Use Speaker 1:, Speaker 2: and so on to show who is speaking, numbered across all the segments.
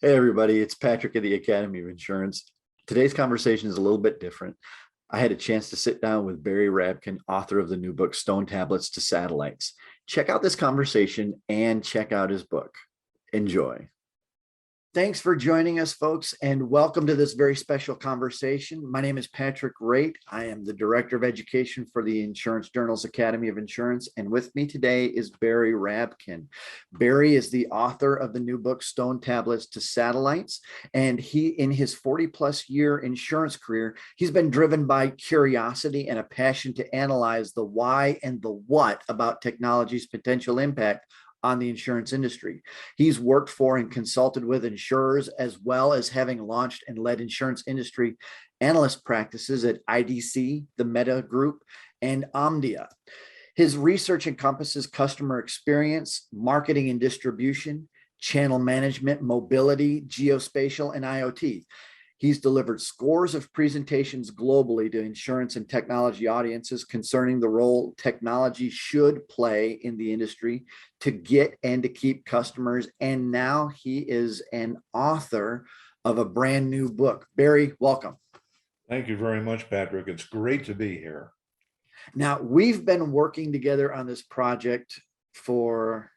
Speaker 1: Hey everybody, it's Patrick at the Academy of Insurance. Today's conversation is a little bit different. I had a chance to sit down with Barry Rabkin, author of the new book, Stone Tablets to Satellites. Check out this conversation and check out his book. Enjoy. Thanks for joining us, folks, and welcome to this very special conversation. My name is Patrick Raitt. I am the Director of Education for the Insurance Journal's Academy of Insurance, and with me today is Barry Rabkin. Barry is the author of the new book, Stone Tablets to Satellites, and in his 40-plus year insurance career, he's been driven by curiosity and a passion to analyze the why and the what about technology's potential impact on the insurance industry. He's worked for and consulted with insurers, as well as having launched and led insurance industry analyst practices at IDC, the Meta Group, and Omdia. His research encompasses customer experience, marketing and distribution, channel management, mobility, geospatial, and IoT. He's delivered scores of presentations globally to insurance and technology audiences concerning the role technology should play in the industry to get and to keep customers. And now he is an author of a brand new book. Barry, welcome.
Speaker 2: Thank you very much, Patrick. It's great to be here.
Speaker 1: Now, we've been working together on this project for,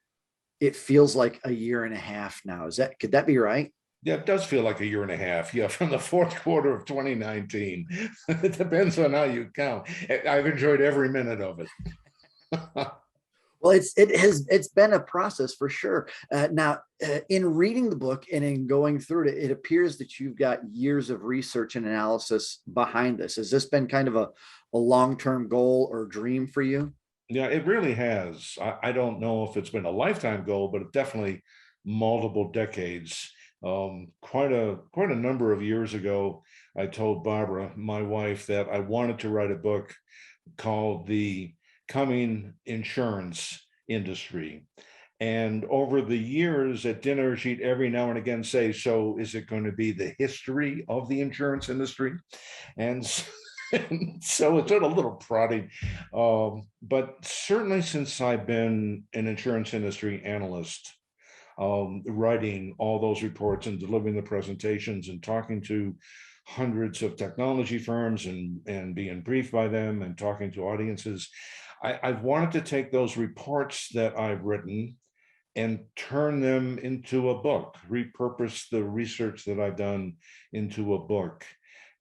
Speaker 1: it feels like a year and a half now. Could that be right?
Speaker 2: Yeah, it does feel like a year and a half. Yeah, from the fourth quarter of 2019. It depends on how you count. I've enjoyed every minute of it.
Speaker 1: Well, it's been a process for sure. In reading the book and in going through it, it appears that you've got years of research and analysis behind this. Has this been kind of a long-term goal or dream for you?
Speaker 2: Yeah, it really has. I don't know if it's been a lifetime goal, but definitely multiple decades. Quite a number of years ago, I told Barbara, my wife, that I wanted to write a book called The Coming Insurance Industry. And over the years at dinner, she'd every now and again say, so is it going to be the history of the insurance industry? And so it's been a little prodding. But certainly since I've been an insurance industry analyst, writing all those reports and delivering the presentations and talking to hundreds of technology firms and being briefed by them and talking to audiences, I've wanted to take those reports that I've written and turn them into a book, repurpose the research that I've done into a book.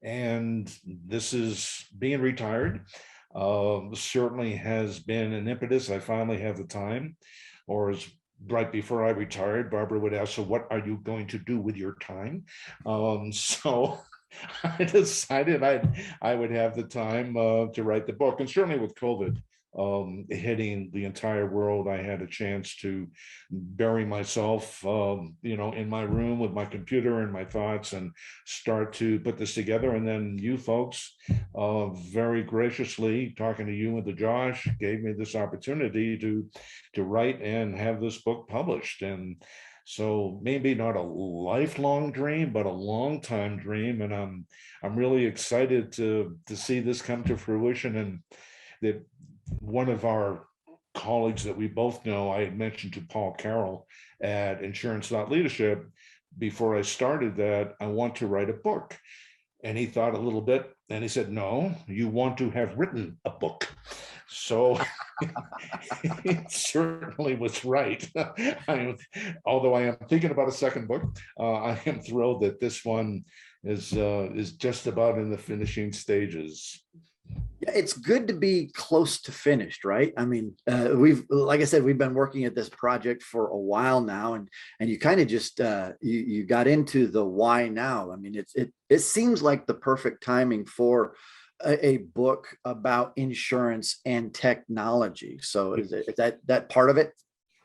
Speaker 2: And this is being retired. Certainly has been an impetus. I finally have the time, or as right before I retired, Barbara would ask, so what are you going to do with your time? So I decided I would have the time to write the book. And certainly with COVID hitting the entire world, I had a chance to bury myself, in my room with my computer and my thoughts and start to put this together. And then you folks, very graciously, talking to you and to Josh, gave me this opportunity to write and have this book published. And so maybe not a lifelong dream, but a long time dream. And I'm really excited to see this come to fruition. And that one of our colleagues that we both know, I had mentioned to Paul Carroll at Insurance Thought Leadership before I started that I want to write a book. And he thought a little bit and he said, no, you want to have written a book. So it certainly was right. Although I am thinking about a second book, I am thrilled that this one is just about in the finishing stages.
Speaker 1: Yeah, it's good to be close to finished, right? I mean, like I said, we've been working at this project for a while now, and you kind of just you got into the why now. I mean, it seems like the perfect timing for a book about insurance and technology. So is that part of it?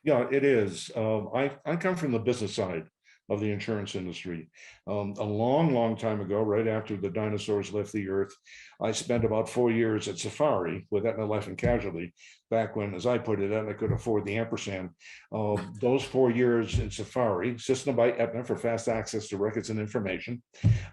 Speaker 2: Yeah, it is. I come from the business side of the insurance industry. A long time ago, right after the dinosaurs left the earth, I spent about 4 years at Safari with Aetna Life and Casualty, back when, as I put it, Aetna could afford the ampersand. Those 4 years in Safari, system by Aetna for fast access to records and information,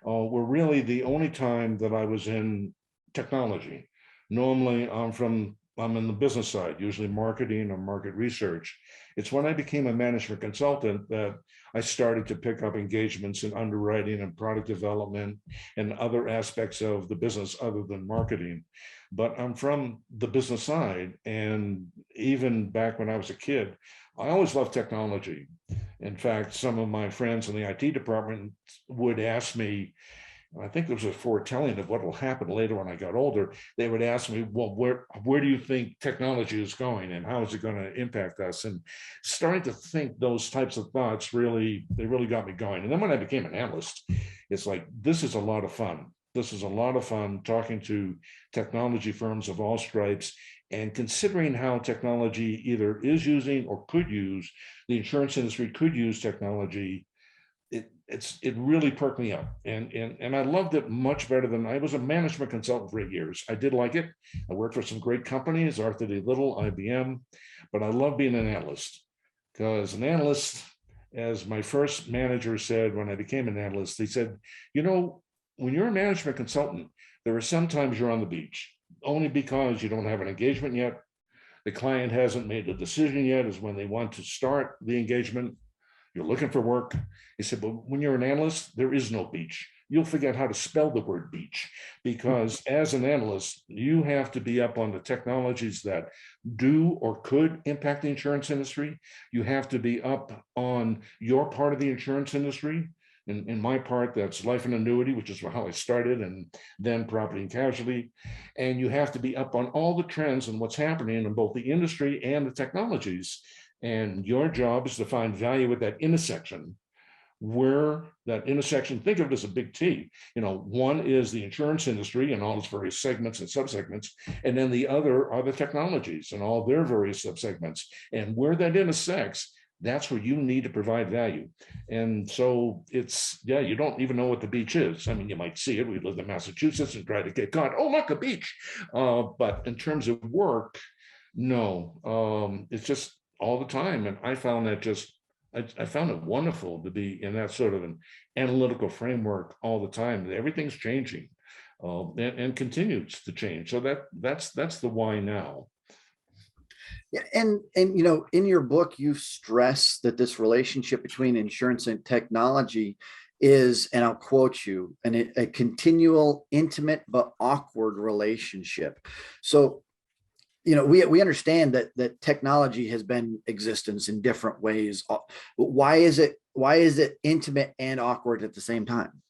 Speaker 2: were really the only time that I was in technology. Normally, I'm from I'm in the business side, usually marketing or market research. It's when I became a management consultant that I started to pick up engagements in underwriting and product development and other aspects of the business other than marketing. But I'm from the business side. And even back when I was a kid, I always loved technology. In fact, some of my friends in the IT department would ask me, I think there was a foretelling of what will happen later when I got older. They would ask me, well, where do you think technology is going and how is it going to impact us? And starting to think those types of thoughts really got me going. And then when I became an analyst, it's like, this is a lot of fun. This is a lot of fun talking to technology firms of all stripes and considering how technology either is using or could use, the insurance industry could use technology. It really perked me up, and I loved it much better than I was a management consultant for 8 years. I did like it. I worked for some great companies, Arthur D. Little, IBM, but I love being an analyst because an analyst, as my first manager said when I became an analyst, he said, you know, when you're a management consultant, there are sometimes you're on the beach only because you don't have an engagement yet. The client hasn't made a decision yet, is when they want to start the engagement. You're looking for work. He said, but when you're an analyst, there is no beach. You'll forget how to spell the word beach because as an analyst, you have to be up on the technologies that do or could impact the insurance industry. You have to be up on your part of the insurance industry. In my part, that's life and annuity, which is how I started, and then property and casualty. And you have to be up on all the trends and what's happening in both the industry and the technologies. And your job is to find value at that intersection, where that intersection, think of it as a big T. You know, one is the insurance industry and all its various segments and subsegments, and then the other are the technologies and all their various subsegments. And where that intersects, that's where you need to provide value. And so it's, yeah, you don't even know what the beach is. I mean, you might see it. We lived in Massachusetts and tried to get caught. Oh, look, a beach. But in terms of work, no, it's just all the time. And I found that I found it wonderful to be in that sort of an analytical framework all the time. Everything's changing and continues to change. So that's the why now.
Speaker 1: Yeah, and you know, in your book, you stress that this relationship between insurance and technology is, and I'll quote you, a continual, intimate but awkward relationship. So, you know, we understand that technology has been existence in different ways. Why is it intimate and awkward at the same time?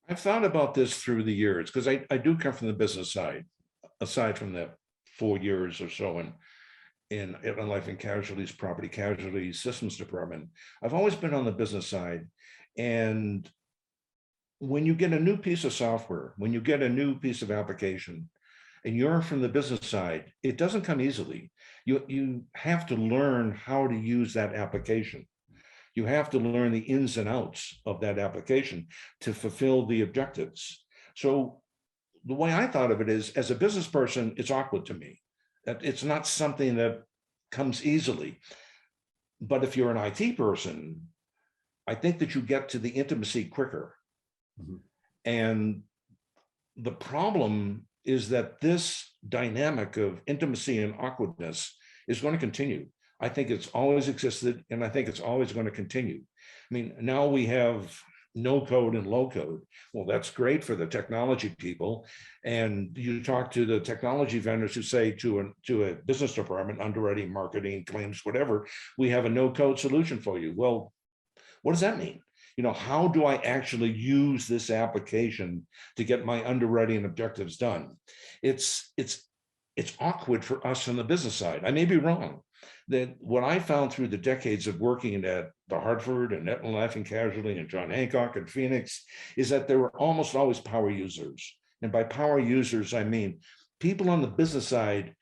Speaker 2: I've thought about this through the years because I do come from the business side, aside from the 4 years or so in life and casualties, property casualty, systems department. I've always been on the business side. And when you get a new piece of software, when you get a new piece of application, and you're from the business side, it doesn't come easily. You have to learn how to use that application. You have to learn the ins and outs of that application to fulfill the objectives. So the way I thought of it is, as a business person, it's awkward to me. That it's not something that comes easily. But if you're an IT person, I think that you get to the intimacy quicker. Mm-hmm. And the problem is that this dynamic of intimacy and awkwardness is going to continue. I think it's always existed, and I think it's always going to continue. I mean, now we have no code and low code. Well, that's great for the technology people. And you talk to the technology vendors who say to a business department, underwriting, marketing, claims, whatever, we have a no code solution for you. Well, what does that mean? You know, how do I actually use this application to get my underwriting objectives done? It's awkward for us on the business side. I may be wrong. That what I found through the decades of working at the Hartford and Aetna Life and Casualty and John Hancock and Phoenix is that there were almost always power users. And by power users, I mean people on the business side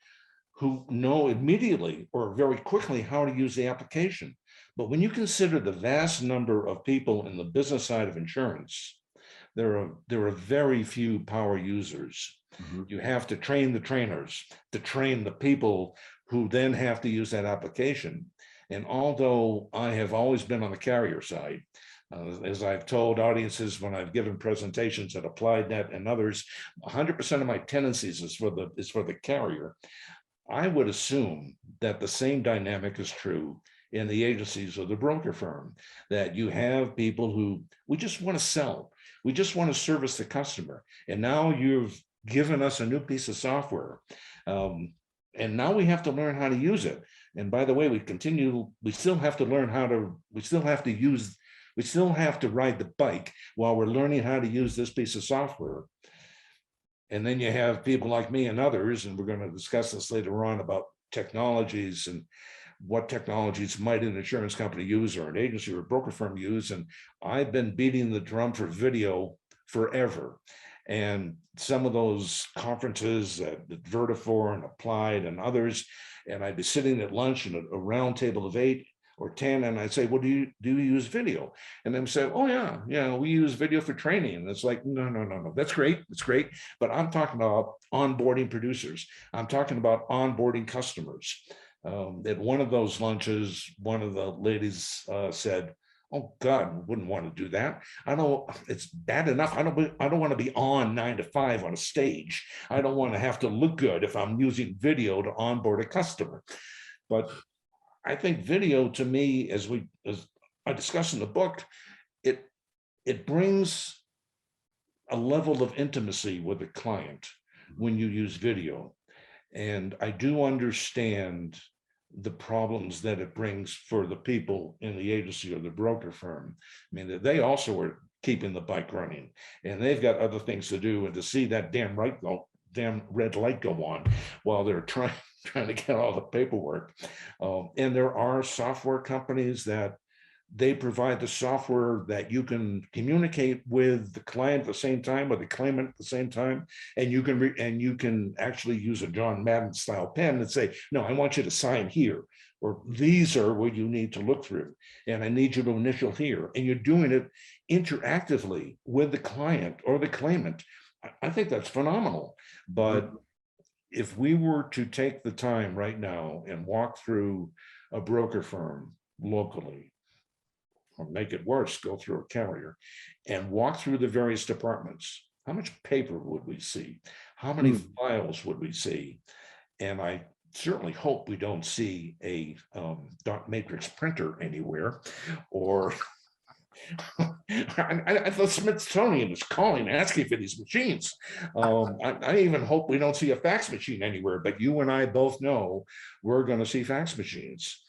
Speaker 2: who know immediately or very quickly how to use the application. But when you consider the vast number of people in the business side of insurance, there are very few power users. Mm-hmm. You have to train the trainers to train the people who then have to use that application. And although I have always been on the carrier side, as I've told audiences when I've given presentations at AppliedNet and others, 100% of my tendencies is for the carrier. I would assume that the same dynamic is true in the agencies or the broker firm, that you have people who, we just want to sell. We just want to service the customer. And now you've given us a new piece of software. And now we have to learn how to use it. And by the way, we still have to learn how to, we still have to ride the bike while we're learning how to use this piece of software. And then you have people like me and others, and we're going to discuss this later on about technologies and what technologies might an insurance company use or an agency or a broker firm use. And I've been beating the drum for video forever. And some of those conferences at Vertifor and Applied and others, and I'd be sitting at lunch in a round table of 8 or 10, and I'd say, well, do you use video? And then say, oh yeah, we use video for training. And it's like, no, that's great, but I'm talking about onboarding producers. I'm talking about onboarding customers. At one of those lunches, one of the ladies said, oh God, wouldn't want to do that. I know it's bad enough. I don't want to be on 9 to 5 on a stage. I don't want to have to look good if I'm using video to onboard a customer. But I think video, to me, as I discuss in the book, it brings a level of intimacy with the client when you use video. And I do understand the problems that it brings for the people in the agency or the broker firm. I mean, they also are keeping the bike running, and they've got other things to do, and to see that damn red light go on while they're trying to get all the paperwork. And there are software companies that they provide the software that you can communicate with the client at the same time, or the claimant at the same time, and you can actually use a John Madden style pen and say, no, I want you to sign here, or these are what you need to look through, and I need you to initial here, and you're doing it interactively with the client or the claimant. I think that's phenomenal. But if we were to take the time right now and walk through a broker firm locally, or make it worse, go through a carrier and walk through the various departments, how much paper would we see? How many files would we see? And I certainly hope we don't see a dot matrix printer anywhere, or I thought Smithsonian was calling, asking for these machines. I even hope we don't see a fax machine anywhere, but you and I both know we're going to see fax machines.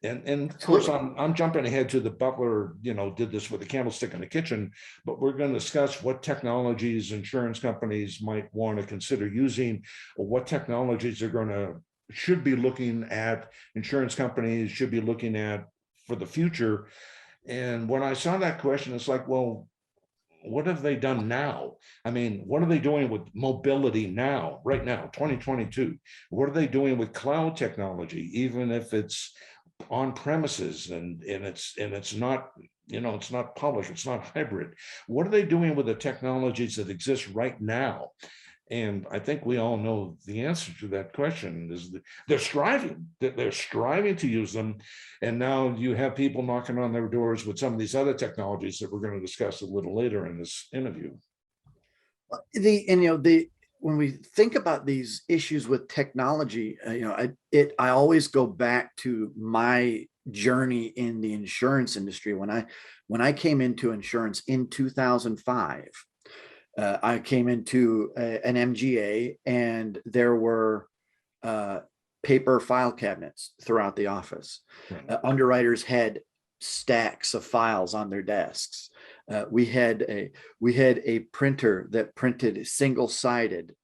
Speaker 2: And of course, I'm jumping ahead to the butler, did this with a candlestick in the kitchen, but we're going to discuss what technologies insurance companies might want to consider using, or what technologies should be looking at, insurance companies should be looking at for the future. And when I saw that question, it's like, well, what have they done now? I mean, what are they doing with mobility now, right now, 2022? What are they doing with cloud technology, even if it's on premises and it's not, it's not public, it's not hybrid? What are they doing with the technologies that exist right now? And I think we all know the answer to that question is that they're striving to use them. And now you have people knocking on their doors with some of these other technologies that we're going to discuss a little later in this interview.
Speaker 1: When we think about these issues with technology, I always go back to my journey in the insurance industry. When I came into insurance in 2005, I came into an MGA, and there were paper file cabinets throughout the office.
Speaker 2: Right.
Speaker 1: Underwriters had stacks of files on their desks. We had a printer that printed single-sided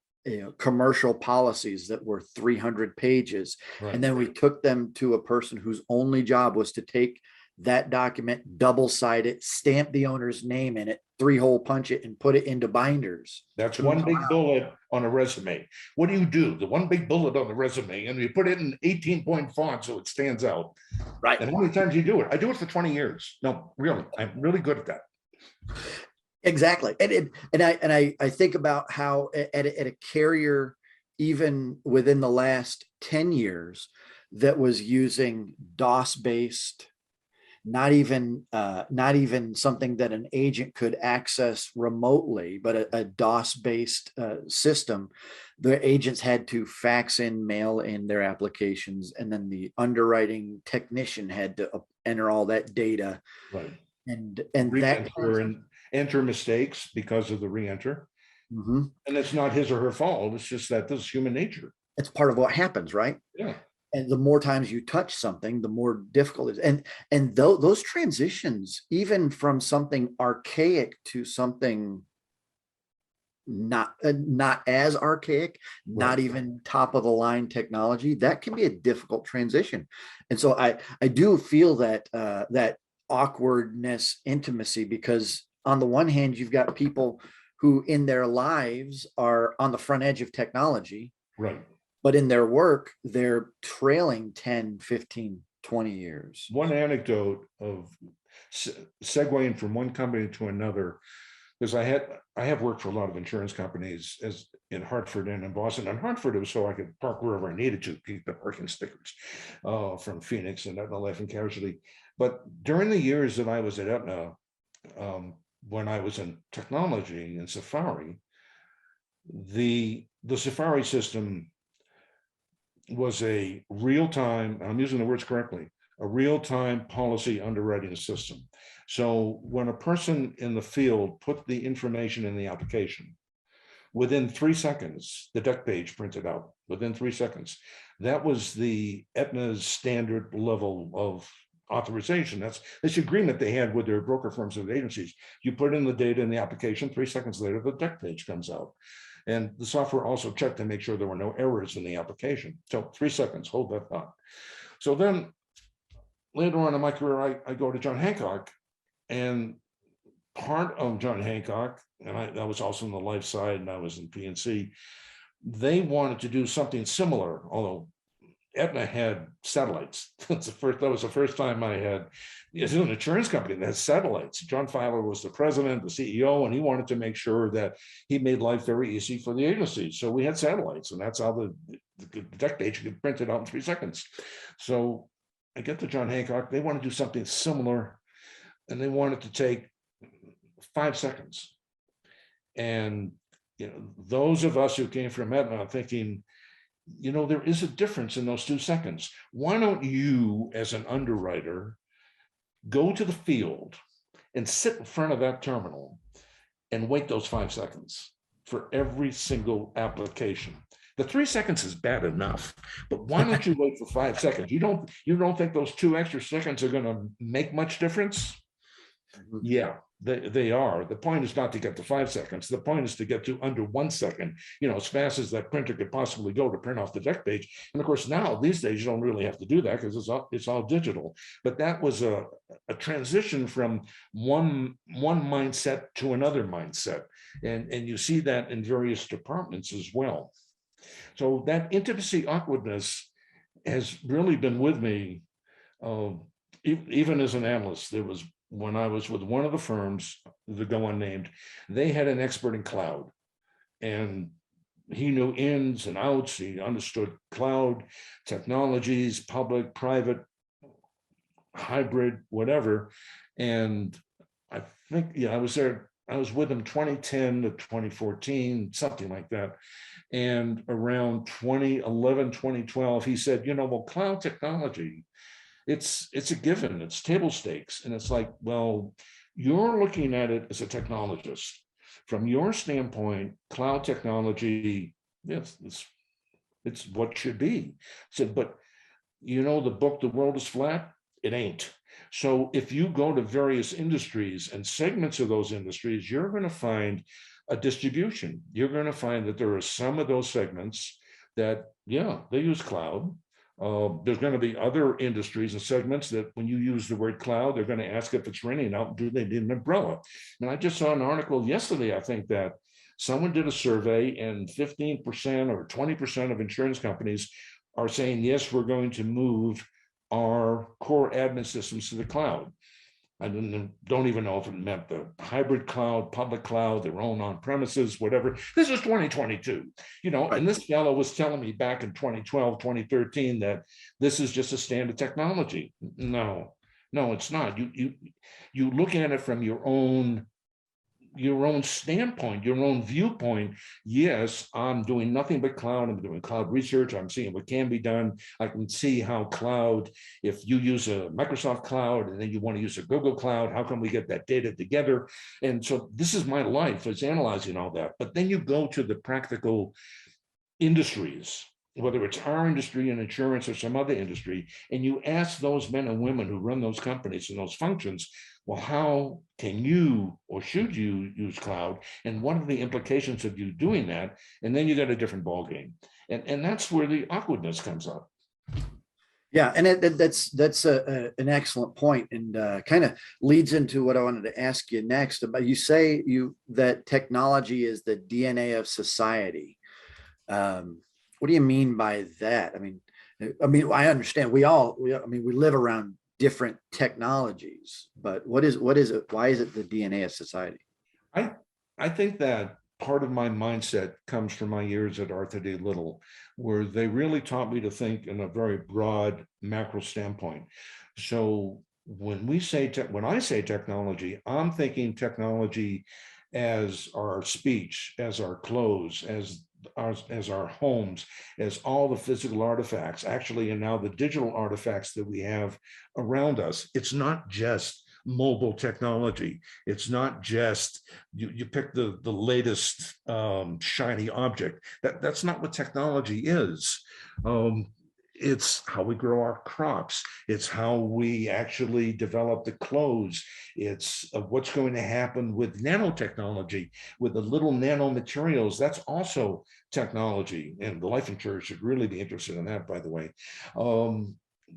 Speaker 1: commercial policies that were 300 pages.
Speaker 2: Right.
Speaker 1: And then we took them to a person whose only job was to take that document, double-side it, stamp the owner's name in it, 3-hole punch it, and put it into binders.
Speaker 2: That's one big bullet on a resume. What do? The one big bullet on the resume, and you put it in 18-point font so it stands out.
Speaker 1: Right.
Speaker 2: And how many times do you do it? I do it for 20 years. No, really, I'm really good at that.
Speaker 1: Exactly. And I think about how at a carrier, even within the last 10 years, that was using DOS-based not even something that an agent could access remotely, but a DOS based system. The agents had to fax in, mail in their applications, and then the underwriting technician had to enter all that data.
Speaker 2: Right.
Speaker 1: And that
Speaker 2: Re-enter and enter mistakes because of the re-enter.
Speaker 1: Mhm.
Speaker 2: And it's not his or her fault. It's just that this is human nature.
Speaker 1: It's part of what happens, right?
Speaker 2: Yeah.
Speaker 1: And the more times you touch something, the more difficult it is. And those transitions, even from something archaic to something not as archaic,
Speaker 2: Right.
Speaker 1: not even top of the line technology, that can be a difficult transition. And so I do feel that that awkwardness, intimacy, because on the one hand, you've got people who in their lives are on the front edge of technology,
Speaker 2: Right.
Speaker 1: but in their work, they're trailing 10, 15, 20 years.
Speaker 2: One anecdote of segueing from one company to another, because I have worked for a lot of insurance companies as in Hartford and in Boston. And Hartford, it was so I could park wherever I needed to, keep the parking stickers from Phoenix and Aetna Life and Casualty. But during the years that I was at Aetna, when I was in technology and Safari, the Safari system was a real-time, I'm using the words correctly, a real-time policy underwriting system. So when a person in the field put the information in the application, within 3 seconds, the deck page printed out within 3 seconds. That was the Aetna's standard level of authorization. That's this agreement they had with their broker firms and agencies. You put in the data in the application, 3 seconds later, the deck page comes out. And the software also checked to make sure there were no errors in the application. So 3 seconds, hold that thought. So then later on in my career, I go to John Hancock, and part of John Hancock, and I was also on the life side and I was in PNC, they wanted to do something similar, although Aetna had satellites. That was the first time I had, it's an insurance company that has satellites. John Filer was the president, the CEO, and he wanted to make sure that he made life very easy for the agency. So we had satellites, and that's how the deck page could print it out in 3 seconds. So I get to John Hancock, they want to do something similar, and they wanted to take 5 seconds. And those of us who came from Aetna are thinking, there is a difference in those 2 seconds. Why don't you, as an underwriter, go to the field and sit in front of that terminal and wait those 5 seconds for every single application? The 3 seconds is bad enough, but why don't you wait for 5 seconds? You don't think those 2 extra seconds are going to make much difference? Yeah, they are. The point is not to get to 5 seconds. The point is to get to under 1 second, as fast as that printer could possibly go to print off the deck page. And of course, now these days you don't really have to do that because it's all digital. But that was a transition from one mindset to another mindset, and you see that in various departments as well. So that intimacy awkwardness has really been with me, even as an analyst. There was, when I was with one of the firms, the go unnamed, they had an expert in cloud, and he knew ins and outs. He understood cloud technologies, public, private, hybrid, whatever. And I think, I was there. I was with him 2010 to 2014, something like that. And around 2011, 2012, he said, well, cloud technology, it's a given, it's table stakes. And it's like, well, you're looking at it as a technologist. From your standpoint, cloud technology, yes, it's what should be. I said, but the book, The World is Flat, it ain't. So if you go to various industries and segments of those industries, you're going to find a distribution. You're going to find that there are some of those segments that, they use cloud. There's going to be other industries and segments that when you use the word cloud, they're going to ask if it's raining out, do they need an umbrella? And I just saw an article yesterday, I think, that someone did a survey and 15% or 20% of insurance companies are saying, yes, we're going to move our core admin systems to the cloud. I don't even know if it meant the hybrid cloud, public cloud, their own on premises, whatever. This is 2022, right. And this fellow was telling me back in 2012, 2013, that this is just a standard technology. No, No, it's not. You look at it from your own standpoint, your own viewpoint. Yes, I'm doing nothing but cloud. I'm doing cloud research. I'm seeing what can be done. I can see how cloud, if you use a Microsoft cloud and then you want to use a Google cloud, how can we get that data together? And so this is my life, is analyzing all that. But then you go to the practical industries, whether it's our industry in insurance or some other industry, and you ask those men and women who run those companies and those functions, well, how can you or should you use cloud? And what are the implications of you doing that? And then you got a different ballgame. And that's where the awkwardness comes up.
Speaker 1: Yeah, and that's an excellent point, and kind of leads into what I wanted to ask you next. About you say that technology is the DNA of society. What do you mean by that? I understand we live around different technologies, but what is it? Why is it the DNA of society?
Speaker 2: I I think that part of my mindset comes from my years at Arthur D. Little, where they really taught me to think in a very broad macro standpoint. So when I say technology, I'm thinking technology as our speech, as our clothes, as our homes, as all the physical artifacts, actually, and now the digital artifacts that we have around us. It's not just mobile technology. It's not just you pick the latest shiny object. That's not what technology is. Um, it's how we grow our crops. It's how we actually develop the clothes. It's what's going to happen with nanotechnology, with the little nanomaterials. That's also technology. And the life insurers should really be interested in that, by the way.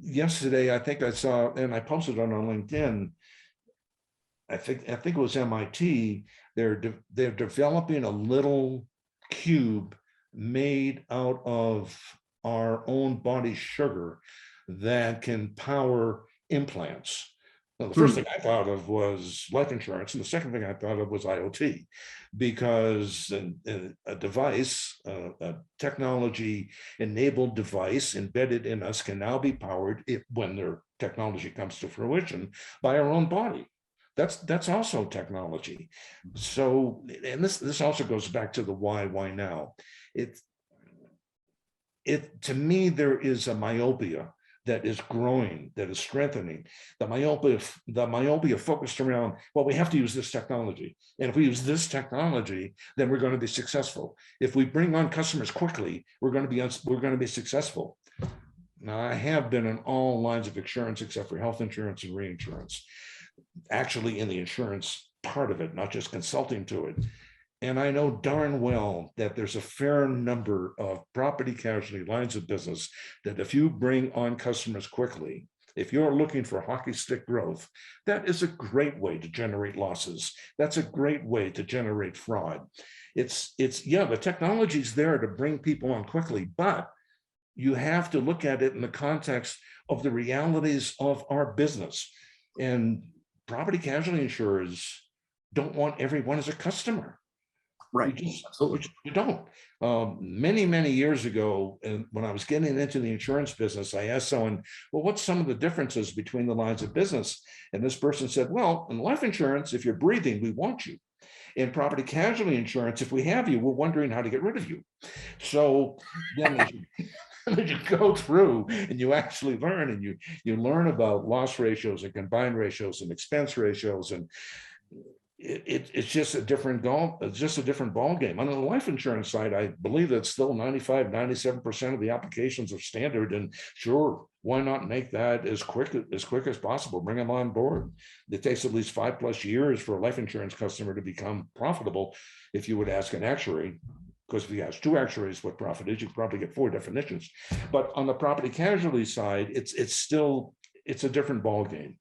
Speaker 2: Yesterday, I think I saw, and I posted on LinkedIn, I think it was MIT. They're developing a little cube made out of our own body sugar that can power implants. Now, the first thing I thought of was life insurance, and the second thing I thought of was IoT, because a device, a technology-enabled device embedded in us can now be powered, when their technology comes to fruition, by our own body. That's also technology. So, and this also goes back to the why now. To me, there is a myopia that is growing, that is strengthening. The myopia focused around, well, we have to use this technology. And if we use this technology, then we're going to be successful. If we bring on customers quickly, we're going to be successful. Now, I have been in all lines of insurance except for health insurance and reinsurance, actually in the insurance part of it, not just consulting to it. And I know darn well that there's a fair number of property casualty lines of business that if you bring on customers quickly, if you're looking for hockey stick growth, that is a great way to generate losses. That's a great way to generate fraud. Yeah, the technology's there to bring people on quickly, but you have to look at it in the context of the realities of our business. And property casualty insurers don't want everyone as a customer.
Speaker 1: Right.
Speaker 2: You don't. Many years ago, and when I was getting into the insurance business, I asked someone, well, what's some of the differences between the lines of business? And this person said, well, in life insurance, if you're breathing, we want you. In property casualty insurance, if we have you, we're wondering how to get rid of you. So then as you go through and you actually learn, and you learn about loss ratios and combined ratios and expense ratios, and it's just a different ball game. On the life insurance side, I believe that still 95-97% of the applications are standard, and sure, why not make that as quick as possible? Bring them on board. It takes at least 5+ years for a life insurance customer to become profitable. If you would ask an actuary, because if you ask 2 actuaries what profit is, you probably get 4 definitions. But on the property casualty side, it's a different ball game.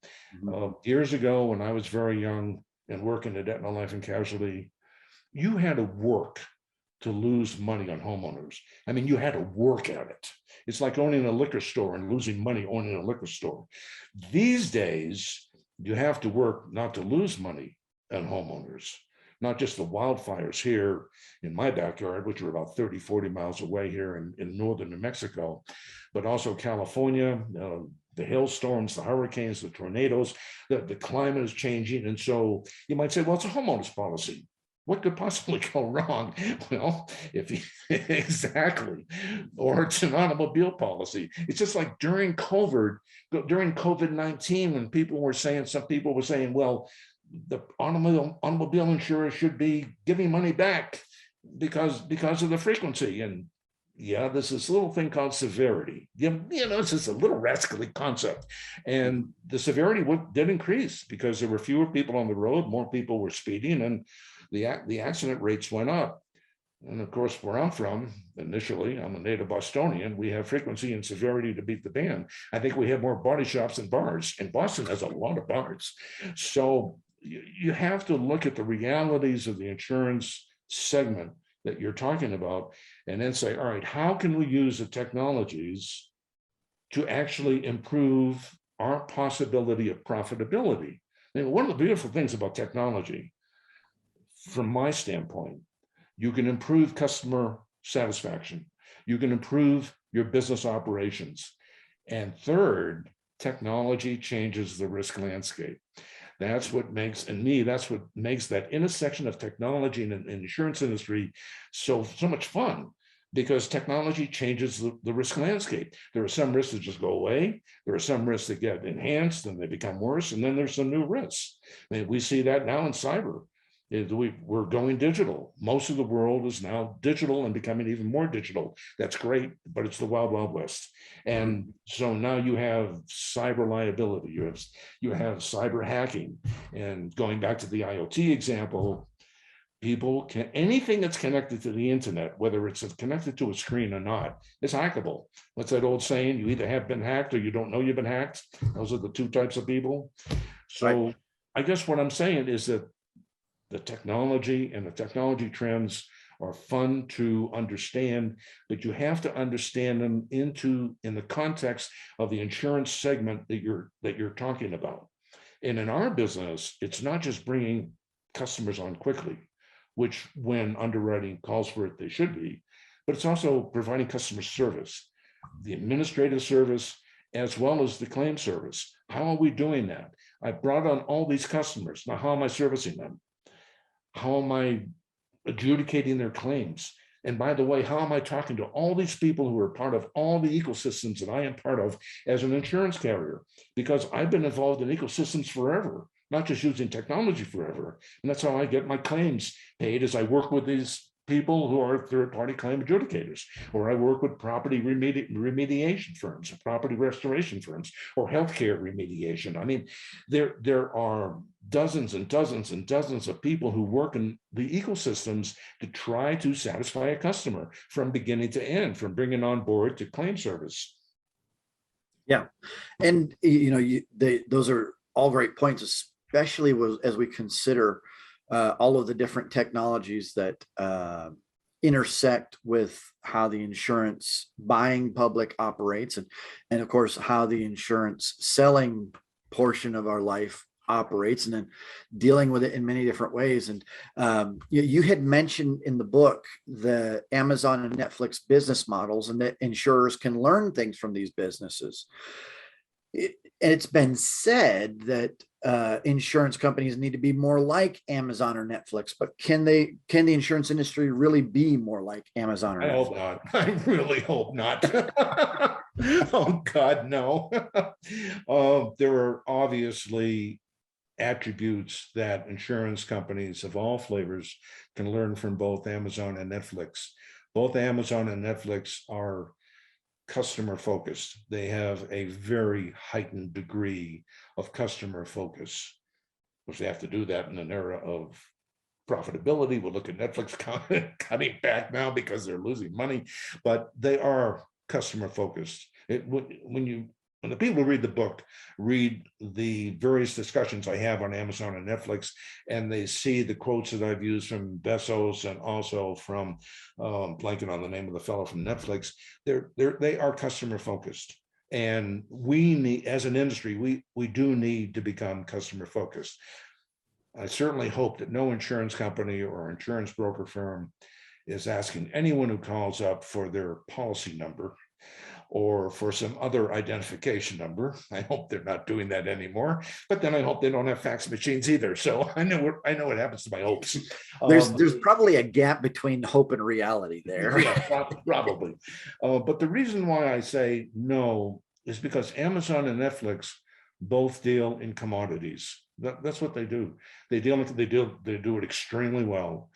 Speaker 2: Years ago, when I was very young and working at Aetna Life and Casualty, you had to work to lose money on homeowners. I mean, you had to work at it. It's like owning a liquor store and losing money owning a liquor store. These days, you have to work not to lose money on homeowners, not just the wildfires here in my backyard, which are about 30, 40 miles away here in northern New Mexico, but also California, the hailstorms, the hurricanes, the tornadoes, the climate is changing. And so you might say, well, it's a homeowner's policy. What could possibly go wrong? Well, if you, exactly, or it's an automobile policy. It's just like during COVID-19, when people were saying, some people were saying, well, the automobile insurers should be giving money back because of the frequency. And yeah, there's this little thing called severity. It's just a little rascally concept. And the severity did increase because there were fewer people on the road, more people were speeding, and the accident rates went up. And of course, where I'm from, initially, I'm a native Bostonian, we have frequency and severity to beat the band. I think we have more body shops than bars, and Boston has a lot of bars. So you have to look at the realities of the insurance segment that you're talking about, and then say, all right, how can we use the technologies to actually improve our possibility of profitability? And one of the beautiful things about technology, from my standpoint, you can improve customer satisfaction. You can improve your business operations. And third, technology changes the risk landscape. That's what makes that intersection of technology and insurance industry so much fun, because technology changes the risk landscape. There are some risks that just go away. There are some risks that get enhanced and they become worse. And then there's some new risks. I mean, we see that now in cyber. We're going digital. Most of the world is now digital and becoming even more digital. That's great, but it's the wild, wild west. And so now you have cyber liability, you have cyber hacking. And going back to the IoT example, anything that's connected to the internet, whether it's connected to a screen or not, is hackable. What's that old saying? You either have been hacked or you don't know you've been hacked. Those are the two types of people. So right. I guess what I'm saying is that the technology and the technology trends are fun to understand, but you have to understand them in the context of the insurance segment that you're talking about. And in our business, it's not just bringing customers on quickly, which when underwriting calls for it, they should be, but it's also providing customer service, the administrative service, as well as the claim service. How are we doing that? I brought on all these customers. Now, how am I servicing them? How am I adjudicating their claims? And by the way, how am I talking to all these people who are part of all the ecosystems that I am part of as an insurance carrier? Because I've been involved in ecosystems forever, not just using technology forever. And that's how I get my claims paid, as I work with these people who are third-party claim adjudicators, or I work with property remediation firms, property restoration firms, or healthcare remediation. I mean, there are dozens and dozens and dozens of people who work in the ecosystems to try to satisfy a customer from beginning to end, from bringing on board to claim service.
Speaker 1: Yeah, and those are all great points, especially as we consider all of the different technologies that intersect with how the insurance buying public operates, and of course how the insurance selling portion of our life operates, and then dealing with it in many different ways. And you had mentioned in the book the Amazon and Netflix business models, and that insurers can learn things from these businesses. And it's been said that insurance companies need to be more like Amazon or Netflix, but can the insurance industry really be more like Amazon or Netflix?
Speaker 2: I hope not. I really hope not. Oh God, no. There are obviously attributes that insurance companies of all flavors can learn from both Amazon and Netflix. Both Amazon and Netflix are customer focused. They have a very heightened degree of customer focus, which they have to do that in an era of profitability. We'll look at Netflix cutting back now because they're losing money, but they are customer focused. When the people who read the book read the various discussions I have on Amazon and Netflix, and they see the quotes that I've used from Bezos and also from blanking on the name of the fellow from Netflix, they are customer focused. And we need, as an industry, we do need to become customer focused. I certainly hope that no insurance company or insurance broker firm is asking anyone who calls up for their policy number or for some other identification number. I hope they're not doing that anymore, but then I hope they don't have fax machines either. So I know what happens to my hopes.
Speaker 1: There's probably a gap between hope and reality there.
Speaker 2: Yeah, probably. But the reason why I say no is because Amazon and Netflix both deal in commodities. That's what they do. They do it extremely well.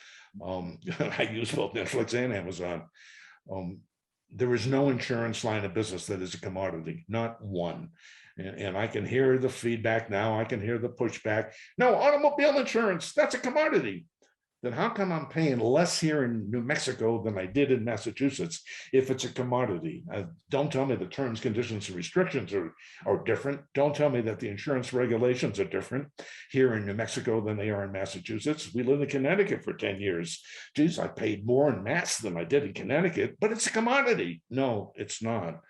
Speaker 2: I use both Netflix and Amazon. There is no insurance line of business that is a commodity, not one. And I can hear the feedback now. I can hear the pushback. No, automobile insurance, that's a commodity. Then how come I'm paying less here in New Mexico than I did in Massachusetts if it's a commodity? Don't tell me the terms, conditions, and restrictions are different. Don't tell me that the insurance regulations are different here in New Mexico than they are in Massachusetts. We lived in Connecticut for 10 years. Geez, I paid more in Mass than I did in Connecticut, but it's a commodity. No, it's not.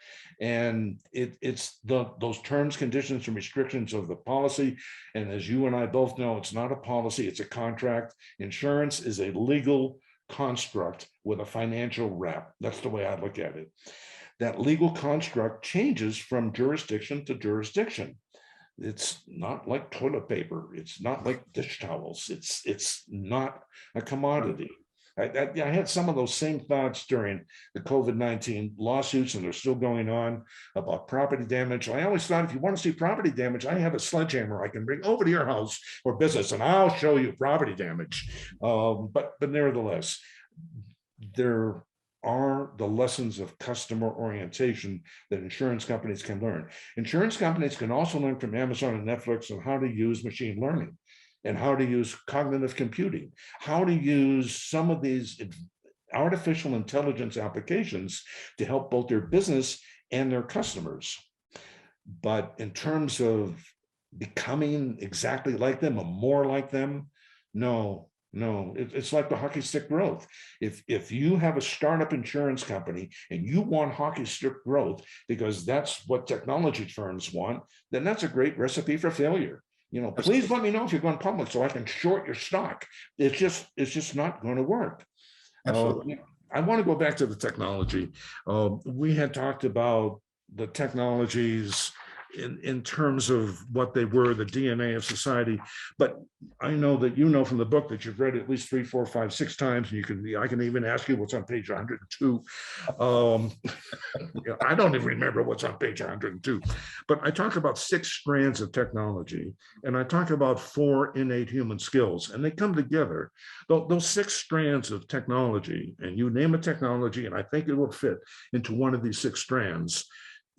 Speaker 2: And it's those terms, conditions, and restrictions of the policy. And as you and I both know, it's not a policy, it's a contract. Insurance is a legal construct with a financial wrap. That's the way I look at it. That legal construct changes from jurisdiction to jurisdiction. It's not like toilet paper. It's not like dish towels. It's not a commodity. I had some of those same thoughts during the COVID-19 lawsuits, and they're still going on about property damage. I always thought, if you want to see property damage, I have a sledgehammer I can bring over to your house or business, and I'll show you property damage. But nevertheless, there are the lessons of customer orientation that insurance companies can learn. Insurance companies can also learn from Amazon and Netflix on how to use machine learning and how to use cognitive computing, how to use some of these artificial intelligence applications to help both their business and their customers. But in terms of becoming exactly like them or more like them, no, it's like the hockey stick growth. If you have a startup insurance company and you want hockey stick growth because that's what technology firms want, then that's a great recipe for failure. Please let me know if you're going public so I can short your stock. It's just not going to work.
Speaker 1: Absolutely.
Speaker 2: I want to go back to the technology. We had talked about the technologies in terms of what they were, the DNA of society. But I know that from the book that you've read at least 3, 4, 5, 6 times, and I can even ask you what's on page 102. I don't even remember what's on page 102. But I talk about 6 strands of technology, and I talk about 4 innate human skills, and they come together. Those 6 strands of technology, and you name a technology, and I think it will fit into one of these 6 strands.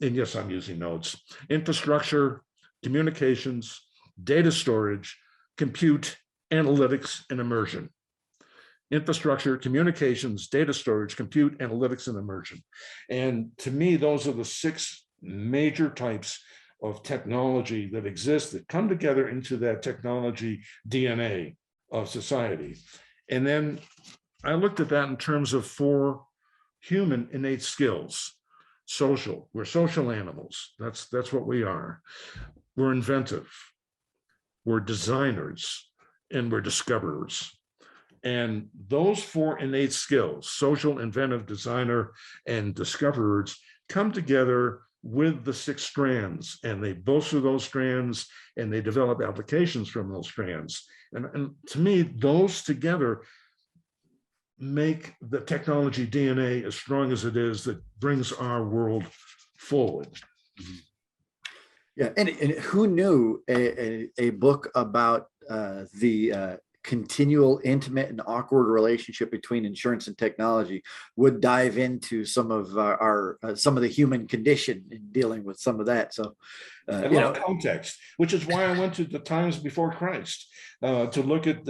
Speaker 2: And yes, I'm using notes: infrastructure, communications, data storage, compute, analytics, and immersion. Infrastructure, communications, data storage, compute, analytics, and immersion. And to me, those are the 6 major types of technology that exist that come together into that technology DNA of society. And then I looked at that in terms of 4 human innate skills. Social, we're social animals. That's what we are. We're inventive, we're designers, and we're discoverers. And those 4 innate skills, social, inventive, designer, and discoverers, come together with the 6 strands, and they bolster those strands, and they develop applications from those strands. And to me, those together make the technology DNA as strong as it is that brings our world forward.
Speaker 1: Yeah, and who knew a book about the continual, intimate, and awkward relationship between insurance and technology would dive into some of some of the human condition in dealing with some of that. So,
Speaker 2: I love context, which is why I went to the times before Christ to look at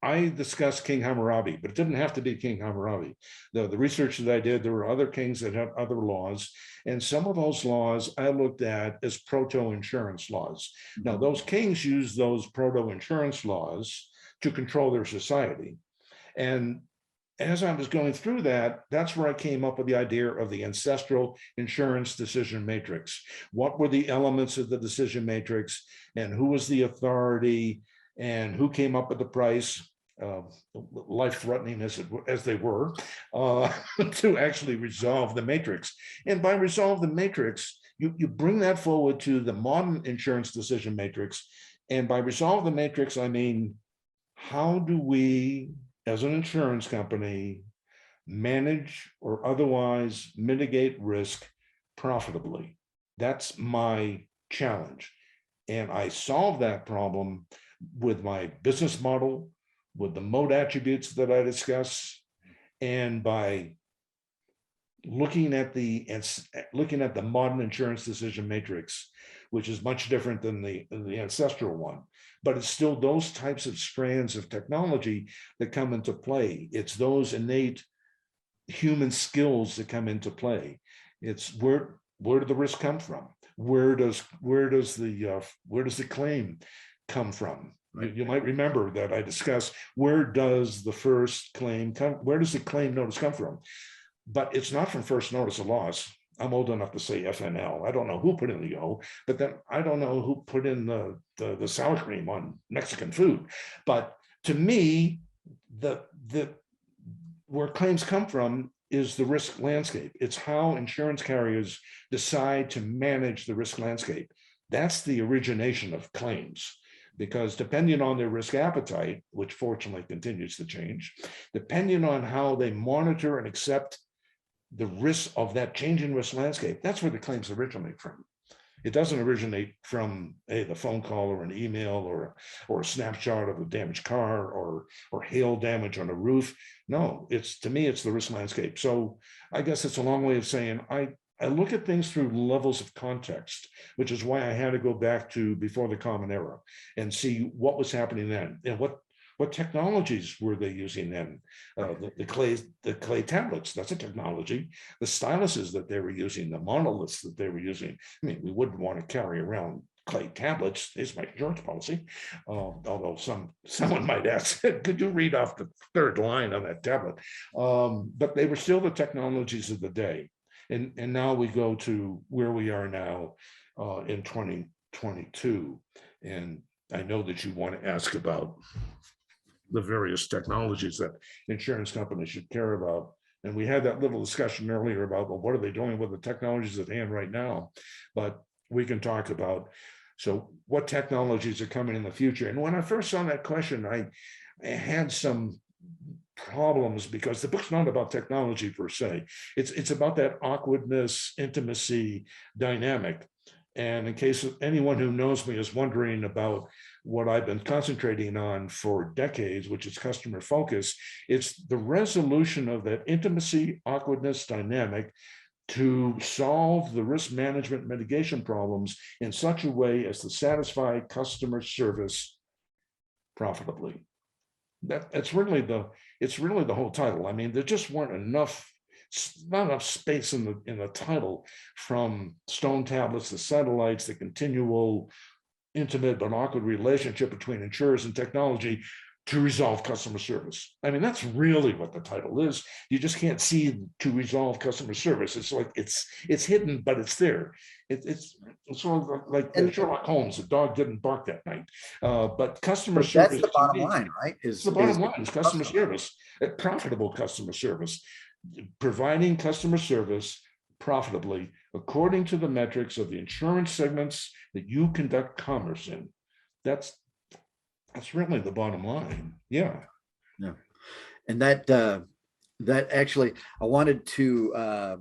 Speaker 2: I discussed King Hammurabi, but it didn't have to be King Hammurabi. The research that I did, there were other kings that had other laws, and some of those laws I looked at as proto-insurance laws. Now, those kings used those proto-insurance laws to control their society. And as I was going through that, that's where I came up with the idea of the ancestral insurance decision matrix. What were the elements of the decision matrix, and who was the authority? and who came up with the price, life-threatening as they were, to actually resolve the matrix. And by resolve the matrix, you bring that forward to the modern insurance decision matrix. And by resolve the matrix, I mean, how do we, as an insurance company, manage or otherwise mitigate risk profitably? That's my challenge. And I solve that problem with my business model, with the mode attributes that I discuss, and by looking at the modern insurance decision matrix, which is much different than the ancestral one, but it's still those types of strands of technology that come into play. It's those innate human skills that come into play. It's where did the risk come from? Where does the claim come from? Right. You might remember that I discussed where does the first claim come, where does the claim notice come from? But it's not from first notice of loss. I'm old enough to say FNL. I don't know who put in the O, but then I don't know who put in the sour cream on Mexican food. But to me, where claims come from is the risk landscape. It's how insurance carriers decide to manage the risk landscape. That's the origination of claims, because depending on their risk appetite, which fortunately continues to change, depending on how they monitor and accept the risk of that changing risk landscape, that's where the claims originate from. It doesn't originate from the phone call or an email or a snapshot of a damaged car or hail damage on a roof. No, to me, it's the risk landscape. So I guess it's a long way of saying I look at things through levels of context, which is why I had to go back to before the Common Era and see what was happening then and what technologies were they using then? The clay tablets, that's a technology. The styluses that they were using, the monoliths that they were using. I mean, we wouldn't want to carry around clay tablets. It's my insurance policy. Although someone might ask, could you read off the third line on that tablet? But they were still the technologies of the day. And now we go to where we are now in 2022. And I know that you want to ask about the various technologies that insurance companies should care about. And we had that little discussion earlier about, well, what are they doing with the technologies at hand right now? But we can talk about, so what technologies are coming in the future? And when I first saw that question, I had some problems because the book's not about technology per se. It's about that awkwardness, intimacy dynamic. And in case anyone who knows me is wondering about what I've been concentrating on for decades, which is customer focus, it's the resolution of that intimacy, awkwardness dynamic to solve the risk management mitigation problems in such a way as to satisfy customer service profitably. It's really the whole title. I mean, there just weren't not enough space in the title, from stone tablets to satellites, the continual intimate but awkward relationship between insurers and technology to resolve customer service. I mean, that's really what the title is. You just can't see to resolve customer service. It's like it's hidden, but it's there. It's sort of like Sherlock Holmes. The dog didn't bark that night. But customer service.
Speaker 1: That's the bottom line, right?
Speaker 2: The bottom line is customer service, profitable customer service, providing customer service profitably according to the metrics of the insurance segments that you conduct commerce in. That's really the bottom line. Yeah.
Speaker 1: And that actually, I wanted to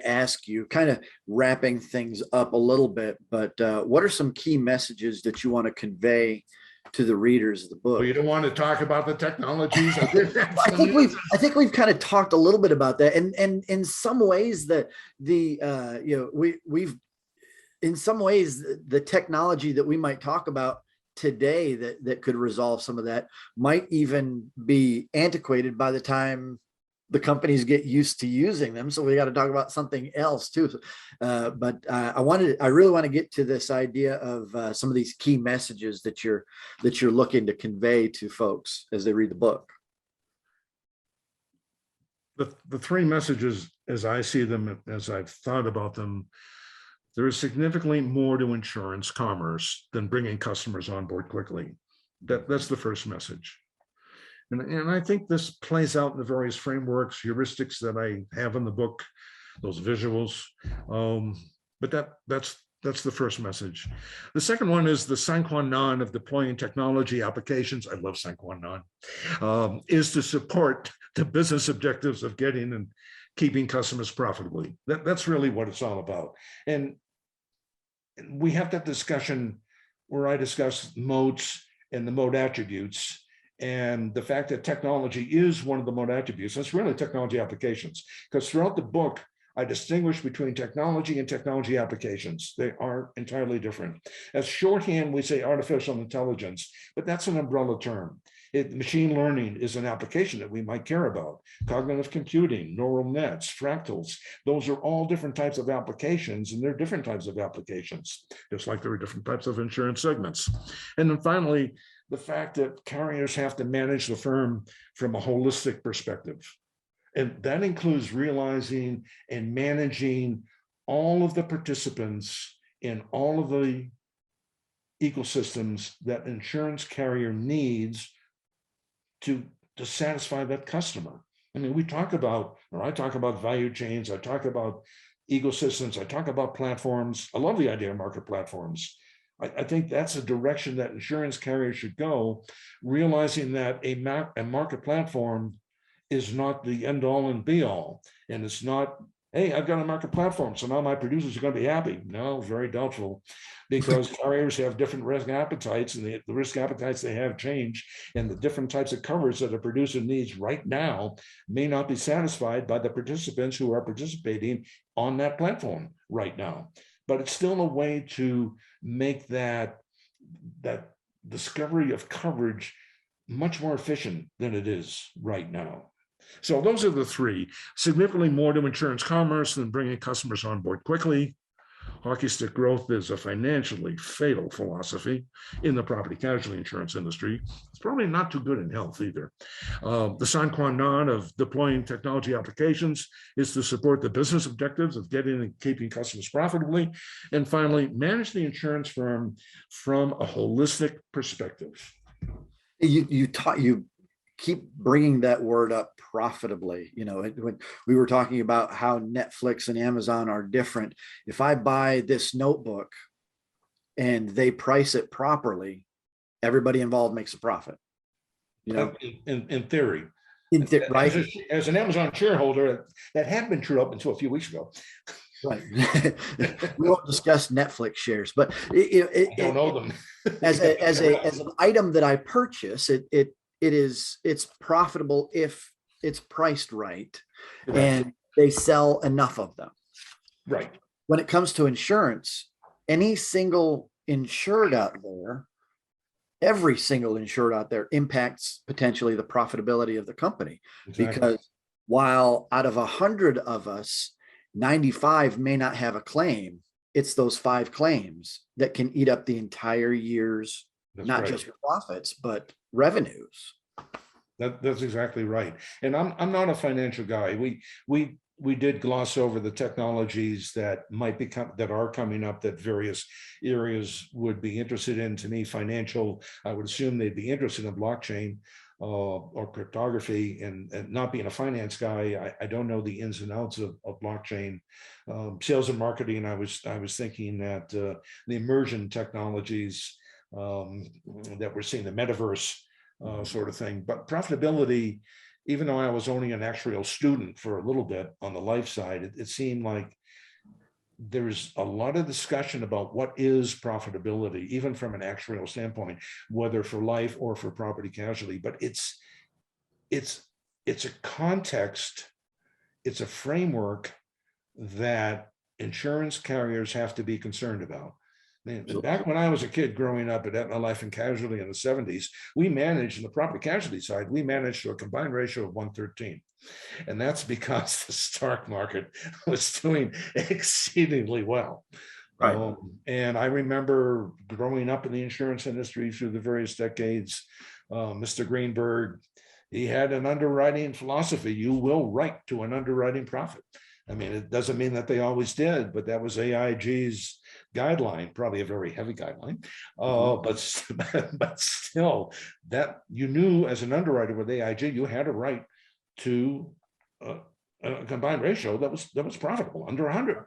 Speaker 1: ask you, kind of wrapping things up a little bit, but what are some key messages that you want to convey to the readers of the book?
Speaker 2: Well, you don't want to talk about the technologies.
Speaker 1: I think we've kind of talked a little bit about that, and in some ways we've in some ways the technology that we might talk about today that could resolve some of that might even be antiquated by the time the companies get used to using them. So we got to talk about something else too. But I really want to get to this idea of some of these key messages that you're looking to convey to folks as they read the book.
Speaker 2: The three messages, as I see them, as I've thought about them, There is significantly more to insurance commerce than bringing customers on board quickly. That's the first message. And I think this plays out in the various frameworks, heuristics that I have in the book, those visuals. But that's the first message. The second one is the sine qua non of deploying technology applications. I love sine qua non, is to support the business objectives of getting and keeping customers profitably. That's really what it's all about. And we have that discussion where I discuss modes and the mode attributes, and the fact that technology is one of the mode attributes. That's really technology applications, because throughout the book, I distinguish between technology and technology applications. They are entirely different. As shorthand, we say artificial intelligence, but that's an umbrella term. Machine learning is an application that we might care about. Cognitive computing, neural nets, fractals, those are all different types of applications, and they're different types of applications, just like there are different types of insurance segments. And then finally, the fact that carriers have to manage the firm from a holistic perspective. And that includes realizing and managing all of the participants in all of the ecosystems that insurance carrier needs to satisfy that customer. I mean, I talk about value chains, I talk about ecosystems, I talk about platforms. I love the idea of market platforms. I think that's a direction that insurance carriers should go, realizing that a market platform is not the end all and be all. And it's not, hey, I've got a market platform, so now my producers are going to be happy. No, very doubtful, because carriers have different risk appetites, and the risk appetites they have change, and the different types of coverage that a producer needs right now may not be satisfied by the participants who are participating on that platform right now. But it's still a way to make that discovery of coverage much more efficient than it is right now. So those are the three. Significantly more to insurance commerce than bringing customers on board quickly. Hockey stick growth is a financially fatal philosophy in the property casualty insurance industry. It's probably not too good in health either. The sine qua non of deploying technology applications is to support the business objectives of getting and keeping customers profitably. And finally, manage the insurance firm from a holistic perspective.
Speaker 1: You keep bringing that word up, profitably. When we were talking about how Netflix and Amazon are different, if I buy this notebook and they price it properly, everybody involved makes a profit.
Speaker 2: In theory.
Speaker 1: Right?
Speaker 2: As an Amazon shareholder, that had been true up until a few weeks ago.
Speaker 1: Right. We won't discuss Netflix shares, but
Speaker 2: I don't know them.
Speaker 1: as an item that I purchase, it's profitable if it's priced right, and they sell enough of them.
Speaker 2: Right.
Speaker 1: When it comes to insurance, any single insured out there, every single insured out there impacts potentially the profitability of the company. Exactly. Because while out of 100 of us, 95 may not have a claim, it's those 5 claims that can eat up the entire year's not just profits, but revenues.
Speaker 2: That's exactly right. And I'm not a financial guy. We did gloss over the technologies that are coming up that various areas would be interested in. To me, financial, I would assume they'd be interested in blockchain or cryptography. And not being a finance guy, I don't know the ins and outs of blockchain. Sales and marketing, I was thinking that the immersion technologies that we're seeing, the metaverse sort of thing. But profitability, even though I was only an actuarial student for a little bit on the life side, it seemed like there's a lot of discussion about what is profitability, even from an actuarial standpoint, whether for life or for property casualty. But it's a context, it's a framework that insurance carriers have to be concerned about. Man, back when I was a kid growing up at Aetna Life and Casualty in the 70s, we managed, in the property casualty side, we managed to a combined ratio of 113. And that's because the stock market was doing exceedingly well. Right. And I remember growing up in the insurance industry through the various decades, Mr. Greenberg, He had an underwriting philosophy. You will write to an underwriting profit. I mean, it doesn't mean that they always did, but that was AIG's guideline, probably a very heavy guideline. But still, that you knew as an underwriter with AIG, you had a right to a combined ratio that was profitable under 100.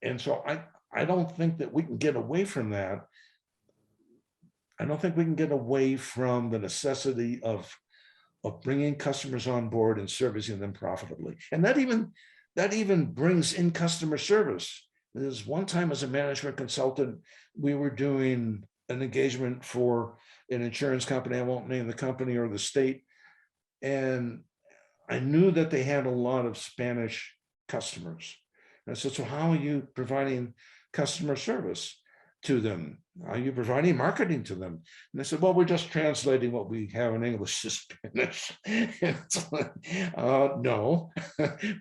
Speaker 2: And so I don't think that we can get away from that. I don't think we can get away from the necessity of bringing customers on board and servicing them profitably. And that even brings in customer service. There's one time as a management consultant, we were doing an engagement for an insurance company. I won't name the company or the state. And I knew that they had a lot of Spanish customers. And I said, so how are you providing customer service to them? Are you providing marketing to them? And they said, well, we're just translating what we have in English to Spanish. No,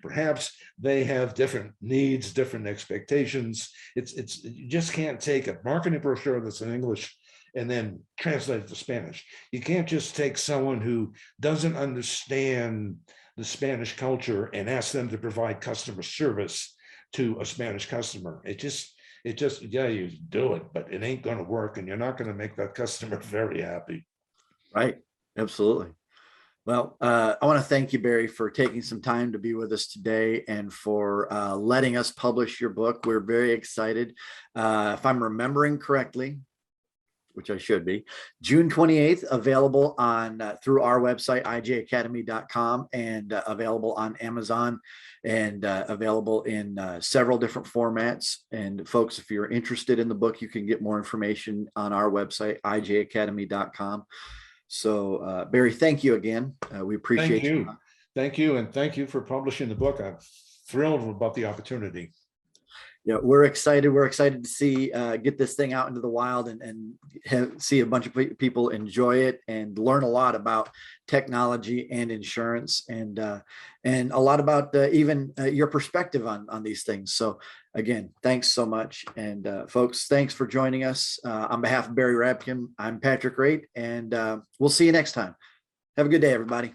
Speaker 2: perhaps they have different needs, different expectations. You just can't take a marketing brochure that's in English and then translate it to Spanish. You can't just take someone who doesn't understand the Spanish culture and ask them to provide customer service to a Spanish customer. It just, yeah, you do it, but it ain't going to work, and you're not going to make that customer very happy.
Speaker 1: Right. Absolutely. Well, I want to thank you, Barry, for taking some time to be with us today and for letting us publish your book. We're very excited. If I'm remembering correctly, which I should be, June 28th, available on through our website, ijacademy.com, and available on Amazon, and available in several different formats. And folks, if you're interested in the book, you can get more information on our website, ijacademy.com. So Barry, thank you again. We appreciate you.
Speaker 2: Thank you. And thank you for publishing the book. I'm thrilled about the opportunity.
Speaker 1: Yeah, we're excited. We're excited to see get this thing out into the wild and see a bunch of people enjoy it and learn a lot about technology and insurance, and a lot about even your perspective on these things. So again, thanks so much. And folks, thanks for joining us. On behalf of Barry Rabkin, I'm Patrick Raitt, and we'll see you next time. Have a good day, everybody.